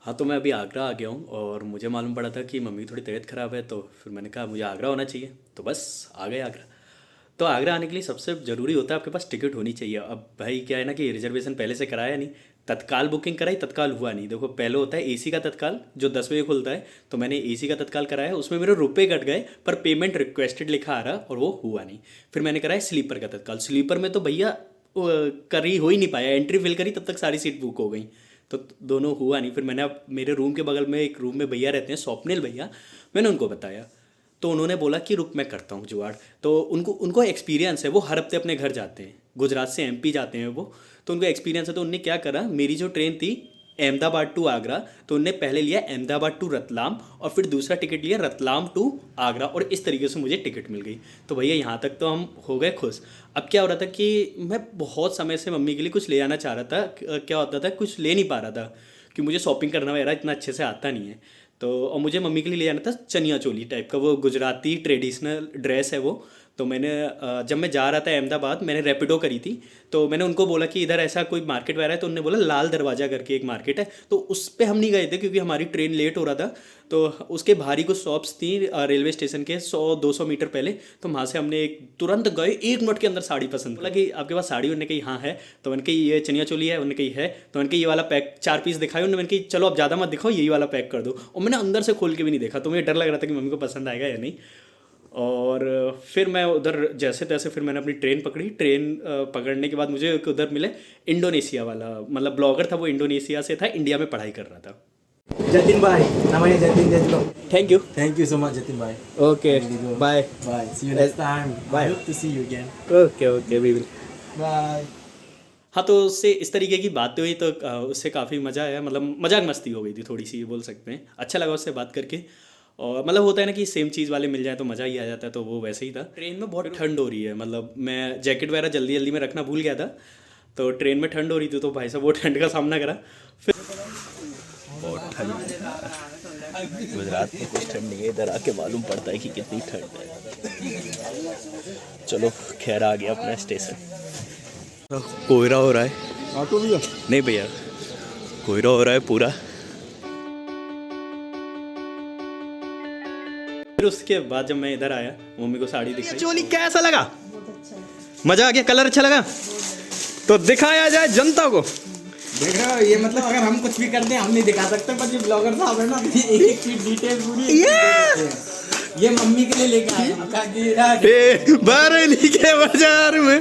हाँ, तो मैं अभी आगरा आ गया हूँ और मुझे मालूम पड़ा था कि मम्मी की थोड़ी तबीयत ख़राब है, तो फिर मैंने कहा मुझे आगरा होना चाहिए, तो बस आ गए आगरा। तो आगरा आने के लिए सबसे ज़रूरी होता है आपके पास टिकट होनी चाहिए। अब भाई क्या है ना कि रिजर्वेशन पहले से कराया नहीं, तत्काल बुकिंग कराई, तत्काल हुआ नहीं। देखो पहले होता है एसी का तत्काल जो 10 बजे खुलता है, तो मैंने एसी का तत्काल कराया, उसमें मेरे रुपए कट गए पर पेमेंट रिक्वेस्टेड लिखा आ रहा और वो हुआ नहीं। फिर मैंने कराया स्लीपर का तत्काल। स्लीपर में तो भैया करी हो ही नहीं पाया, एंट्री फिल करी तब तक सारी सीट बुक हो गई, तो दोनों हुआ नहीं। फिर मैंने अब मेरे रूम के बगल में एक रूम में भैया रहते हैं, स्वप्निल भैया, मैंने उनको बताया, तो उन्होंने बोला कि रुक मैं करता हूँ जुगाड़। तो उनको उनको एक्सपीरियंस है, वो हर हफ्ते अपने घर जाते हैं, गुजरात से एमपी जाते हैं वो, तो उनको एक्सपीरियंस है। तो उनने क्या करा, मेरी जो ट्रेन थी अहमदाबाद टू आगरा, तो उनने पहले लिया अहमदाबाद टू रतलाम और फिर दूसरा टिकट लिया रतलाम टू आगरा, और इस तरीके से मुझे टिकट मिल गई। तो भैया यहाँ तक तो हम हो गए खुश। अब क्या हो रहा था कि मैं बहुत समय से मम्मी के लिए कुछ ले आना चाह रहा था, क्या होता था कुछ ले नहीं पा रहा था कि मुझे शॉपिंग करना वगैरह इतना अच्छे से आता नहीं है। तो और मुझे मम्मी के लिए ले आना था चनिया चोली टाइप का, वो गुजराती ट्रेडिशनल ड्रेस है वो। तो मैंने जब मैं जा रहा था अहमदाबाद, मैंने रैपिडो करी थी, तो मैंने उनको बोला कि इधर ऐसा कोई मार्केट वगैरह है, तो उन्होंने बोला लाल दरवाज़ा करके एक मार्केट है, तो उस पर हम नहीं गए थे क्योंकि हमारी ट्रेन लेट हो रहा था। तो उसके बाहर ही कुछ शॉप्स थी रेलवे स्टेशन के 100-200 मीटर पहले, तो वहाँ से हमने एक तुरंत गए, 1 मिनट के अंदर साड़ी पसंद। बोला कि आपके पास साड़ी? उन्होंने कही हाँ है। तो मैंने कही ये चनिया चोली है? उन्होंने कही है। तो मैंने कही ये वाला पैक 4 पीस दिखाए, उन्होंने मैंने कही चलो अब ज़्यादा मत दिखाओ, यही वाला पैक कर दो। और मैंने अंदर से खोल के भी नहीं देखा, तो मुझे डर लग रहा था कि मम्मी को पसंद आएगा या नहीं। और फिर मैं उधर जैसे तैसे फिर मैंने अपनी ट्रेन पकड़ी। ट्रेन पकड़ने के बाद मुझे एक उधर मिले इंडोनेशिया वाला, मतलब ब्लॉगर था वो, इंडोनेशिया से था, इंडिया में पढ़ाई कर रहा था। Jatin bhai, namanya Jatin Jatlo. Thank you. Thank you so much Jatin bhai. Okay bye. Bye. See you next time. Bye. I hope to see you again. Okay okay we will. Bye. हाँ, तो उससे इस तरीके की बातें हुई, तो उससे काफ़ी मज़ा आया, मतलब मजाक मस्ती हो गई थी थोड़ी सी, बोल सकते हैं। अच्छा लगा उससे बात करके। और मतलब होता है ना कि सेम चीज़ वाले मिल जाए तो मज़ा ही आ जाता है, तो वो वैसे ही था। ट्रेन में बहुत ठंड हो रही है, मतलब मैं जैकेट वगैरह जल्दी जल्दी में रखना भूल गया था, तो ट्रेन में ठंड हो रही थी, तो भाई साहब वो ठंड का सामना करा। फिर बहुत ठंड है गुजरात में, कुछ ठंड नहीं है, इधर आके मालूम पड़ता है कि कितनी ठंड है। चलो खैर आ गया अपना स्टेशन। कोहरा हो रहा है। ऑटो भैया? नहीं भैया, कोहरा हो रहा है पूरा। फिर उसके बाद जब मैं इधर आया, मम्मी को साड़ी दिखाई। चोली कैसा लगा? मजा आ गया? कलर अच्छा लगा? तो दिखाया जाए जनता को। देख रहे हो, ये मतलब अगर हम कुछ भी करते हैं हम नहीं दिखा सकते, पर ये ब्लॉगर साहब है ना, एक एक चीज डिटेल पूरी ये मम्मी के लिए लेके आए। बरेली के बाजार में